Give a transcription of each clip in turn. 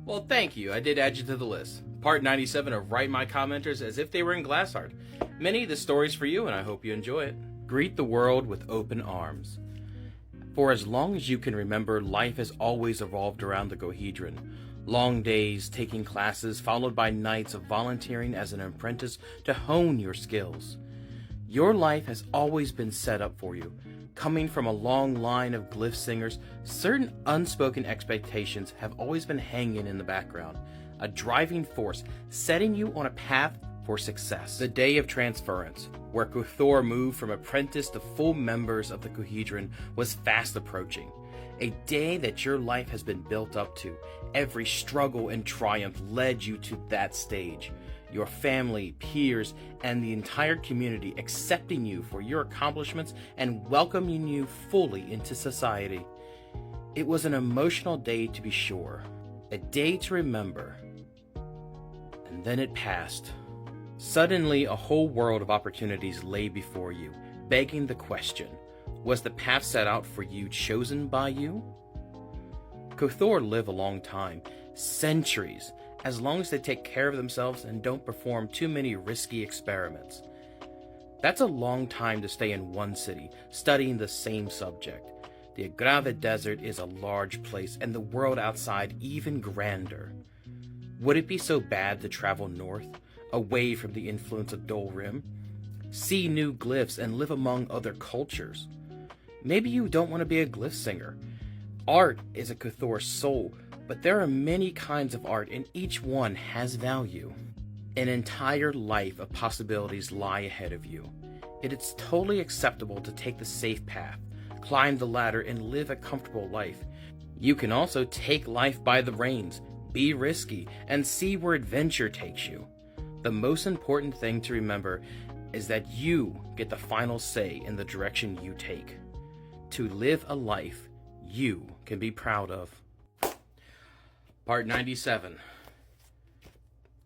Well, thank you. I did add you to the list. Part 97 of Write My Commenters as if they were in Glassheart. Many of the stories for you, and I hope you enjoy it. Greet the world with open arms. For as long as you can remember, life has always evolved around the Gohedron. Long days, taking classes, followed by nights of volunteering as an apprentice to hone your skills. Your life has always been set up for you. Coming from a long line of glyph singers, certain unspoken expectations have always been hanging in the background, a driving force setting you on a path for success. The day of transference, where Cthulhu moved from apprentice to full members of the Gohedron, was fast approaching. A day that your life has been built up to. Every struggle and triumph led you to that stage. Your family, peers, and the entire community accepting you for your accomplishments and welcoming you fully into society. It was an emotional day to be sure, a day to remember. And then it passed. Suddenly, a whole world of opportunities lay before you, begging the question, was the path set out for you chosen by you? Cthulhu live a long time, centuries, as long as they take care of themselves and don't perform too many risky experiments. That's a long time to stay in one city, studying the same subject. The Agrava Desert is a large place, and the world outside even grander. Would it be so bad to travel north, away from the influence of Dolrim? See new glyphs and live among other cultures? Maybe you don't want to be a glyph singer. Art is a Cthulhu's soul, but there are many kinds of art, and each one has value. An entire life of possibilities lie ahead of you. It is totally acceptable to take the safe path, climb the ladder, and live a comfortable life. You can also take life by the reins, be risky, and see where adventure takes you. The most important thing to remember is that you get the final say in the direction you take. To live a life you can be proud of. Part 97.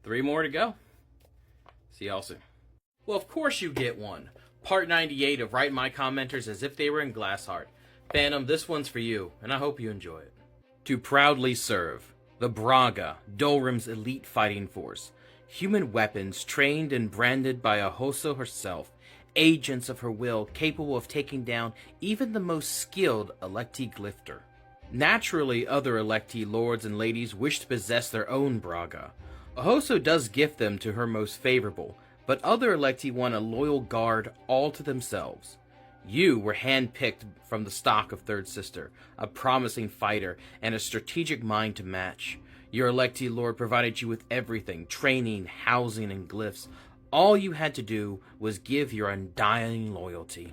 3 more to go. See y'all soon. Well, of course you get one. Part 98 of Write My Commenters as if they were in Glassheart. Phantom, this one's for you, and I hope you enjoy it. To proudly serve the Braga, Dolrim's elite fighting force. Human weapons trained and branded by Ahoso herself. Agents of her will capable of taking down even the most skilled electee glyphter. Naturally, other electee lords and ladies wish to possess their own Braga. Ahoso does gift them to her most favorable, but other electee want a loyal guard all to themselves. You were handpicked from the stock of Third Sister, a promising fighter and a strategic mind to match. Your electee lord provided you with everything, training, housing, and glyphs. All you had to do was give your undying loyalty.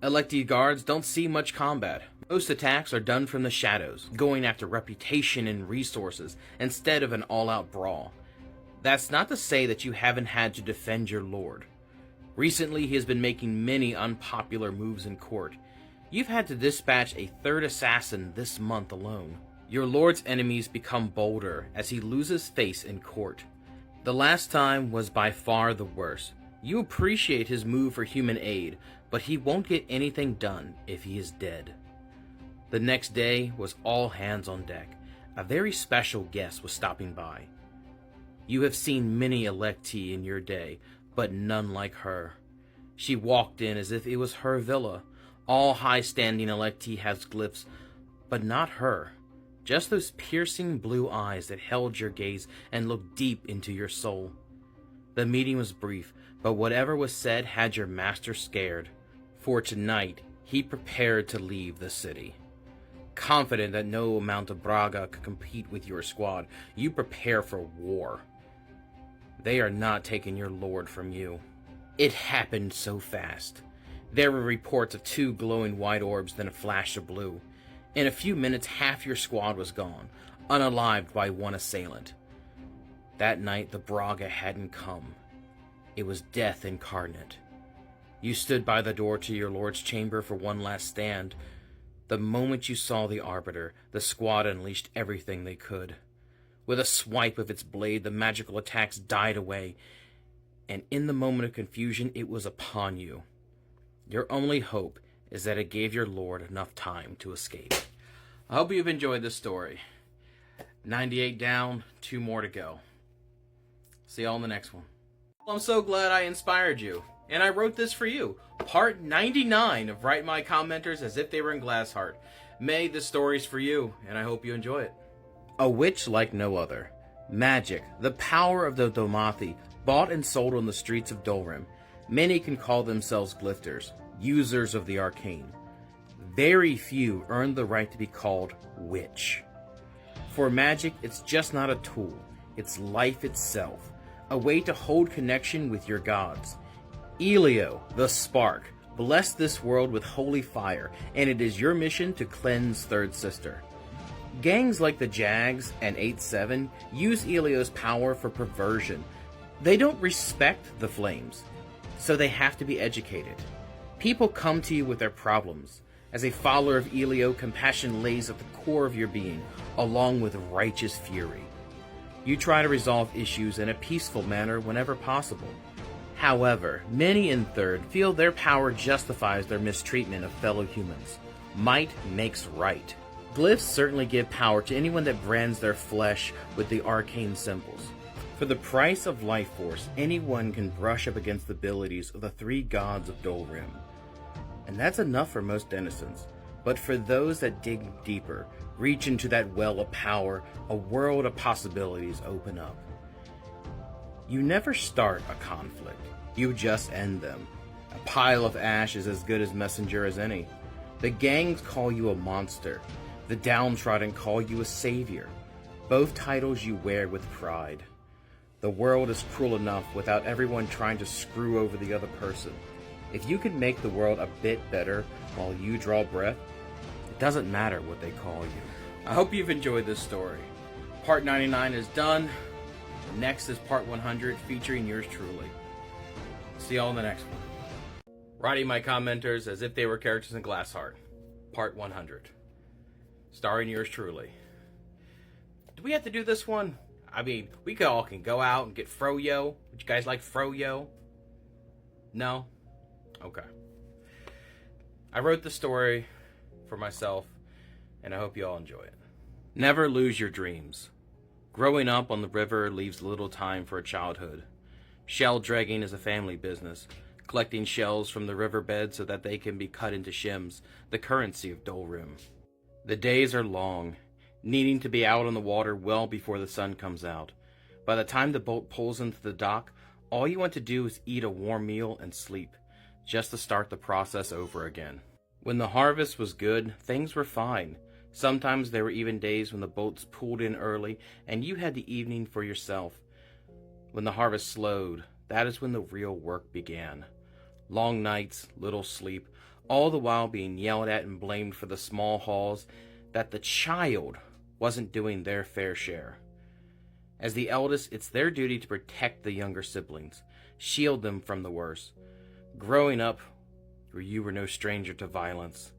Electee guards don't see much combat. Most attacks are done from the shadows, going after reputation and resources instead of an all-out brawl. That's not to say that you haven't had to defend your lord. Recently, he has been making many unpopular moves in court. You've had to dispatch a 3rd assassin this month alone. Your lord's enemies become bolder as he loses face in court. The last time was by far the worst. You appreciate his move for human aid, but he won't get anything done if he is dead. The next day was all hands on deck. A very special guest was stopping by. You have seen many electee in your day, but none like her. She walked in as if it was her villa. All high-standing electee has glyphs, but not her. Just those piercing blue eyes that held your gaze and looked deep into your soul. The meeting was brief, but whatever was said had your master scared. For tonight, he prepared to leave the city. Confident that no amount of Braga could compete with your squad, you prepare for war. They are not taking your lord from you. It happened so fast. There were reports of 2 glowing white orbs, then a flash of blue. In a few minutes, half your squad was gone, unalived by one assailant. That night, the Braga hadn't come. It was death incarnate. You stood by the door to your lord's chamber for one last stand. The moment you saw the Arbiter, the squad unleashed everything they could. With a swipe of its blade, the magical attacks died away, and in the moment of confusion, it was upon you. Your only hope is that it gave your lord enough time to escape. I hope you've enjoyed this story. 98 down, 2 more to go. See y'all in the next one. Well, I'm so glad I inspired you, and I wrote this for you. Part 99 of Write My Commenters as if they were in Glassheart. May the story's for you, and I hope you enjoy it. A witch like no other. Magic, the power of the Domathi, bought and sold on the streets of Dolrim. Many can call themselves glifters, users of the arcane. Very few earn the right to be called witch. For magic, it's just not a tool, it's life itself, a way to hold connection with your gods. Elio, the spark, blessed this world with holy fire, and it is your mission to cleanse Third Sister. Gangs like the Jags and 8-7 use Elio's power for perversion. They don't respect the flames, so they have to be educated. People come to you with their problems. As a follower of Elio, compassion lays at the core of your being, along with righteous fury. You try to resolve issues in a peaceful manner whenever possible. However, many in Third feel their power justifies their mistreatment of fellow humans. Might makes right. Glyphs certainly give power to anyone that brands their flesh with the arcane symbols. For the price of life force, anyone can brush up against the abilities of the 3 gods of Dolrim. And that's enough for most denizens. But for those that dig deeper, reach into that well of power, a world of possibilities open up. You never start a conflict, you just end them. A pile of ash is as good as messenger as any. The gangs call you a monster. The downtrodden call you a savior. Both titles you wear with pride. The world is cruel enough without everyone trying to screw over the other person. If you can make the world a bit better while you draw breath, it doesn't matter what they call you. I hope you've enjoyed this story. Part 99 is done. Next is part 100 featuring yours truly. See y'all in the next one. Writing my commenters as if they were characters in Glassheart. Part 100. Starring yours truly. Do we have to do this one? I mean, we all can go out and get froyo. Would you guys like froyo? No? Okay. I wrote the story for myself, and I hope you all enjoy it. Never lose your dreams. Growing up on the river leaves little time for a childhood. Shell dragging is a family business, collecting shells from the riverbed so that they can be cut into shims, the currency of Dolrim. The days are long, needing to be out on the water well before the sun comes out. By the time the boat pulls into the dock, all you want to do is eat a warm meal and sleep, just to start the process over again. When the harvest was good, things were fine. Sometimes there were even days when the boats pulled in early and you had the evening for yourself. When the harvest slowed, that is when the real work began. Long nights, little sleep, all the while being yelled at and blamed for the small hauls that the child wasn't doing their fair share. As the eldest, it's their duty to protect the younger siblings, shield them from the worst. Growing up, you were no stranger to violence.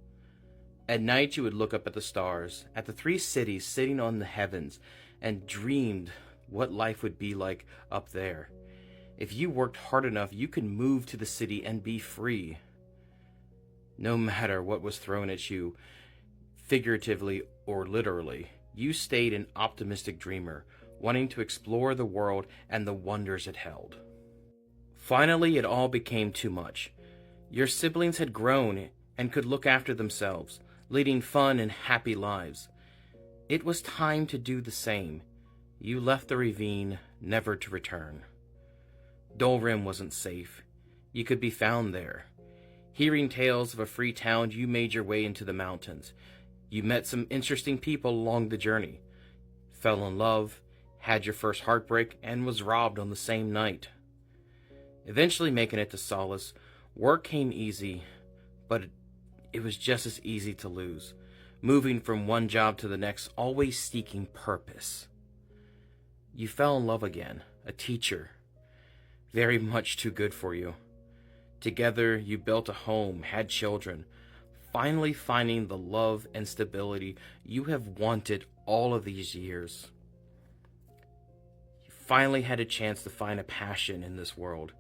At night you would look up at the stars, at the 3 cities sitting on the heavens, and dreamed what life would be like up there. If you worked hard enough, you could move to the city and be free. No matter what was thrown at you, figuratively or literally, you stayed an optimistic dreamer, wanting to explore the world and the wonders it held. Finally, it all became too much. Your siblings had grown and could look after themselves, leading fun and happy lives. It was time to do the same. You left the ravine, never to return. Dolrim wasn't safe. You could be found there. Hearing tales of a free town, you made your way into the mountains. You met some interesting people along the journey, fell in love, had your first heartbreak, and was robbed on the same night. Eventually making it to Solace, work came easy, but it was just as easy to lose, moving from one job to the next, always seeking purpose. You fell in love again, a teacher, very much too good for you. Together, you built a home, had children, finally finding the love and stability you have wanted all of these years. You finally had a chance to find a passion in this world.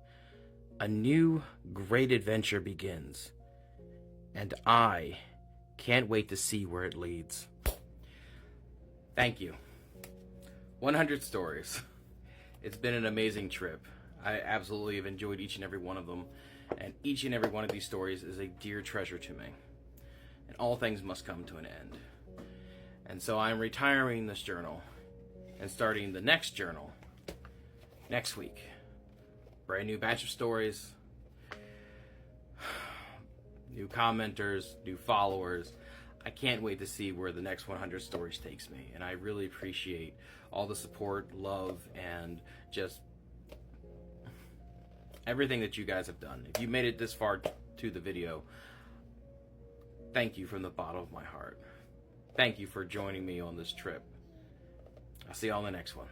A new, great adventure begins. And I can't wait to see where it leads. Thank you. 100 stories. It's been an amazing trip. I absolutely have enjoyed each and every one of them, and each and every one of these stories is a dear treasure to me. And all things must come to an end. And so I'm retiring this journal and starting the next journal next week. Brand new batch of stories, new commenters, new followers. I can't wait to see where the next 100 stories takes me, and I really appreciate all the support, love, and just everything that you guys have done. If you made it this far to the video, thank you from the bottom of my heart. Thank you for joining me on this trip. I'll see you all in the next one.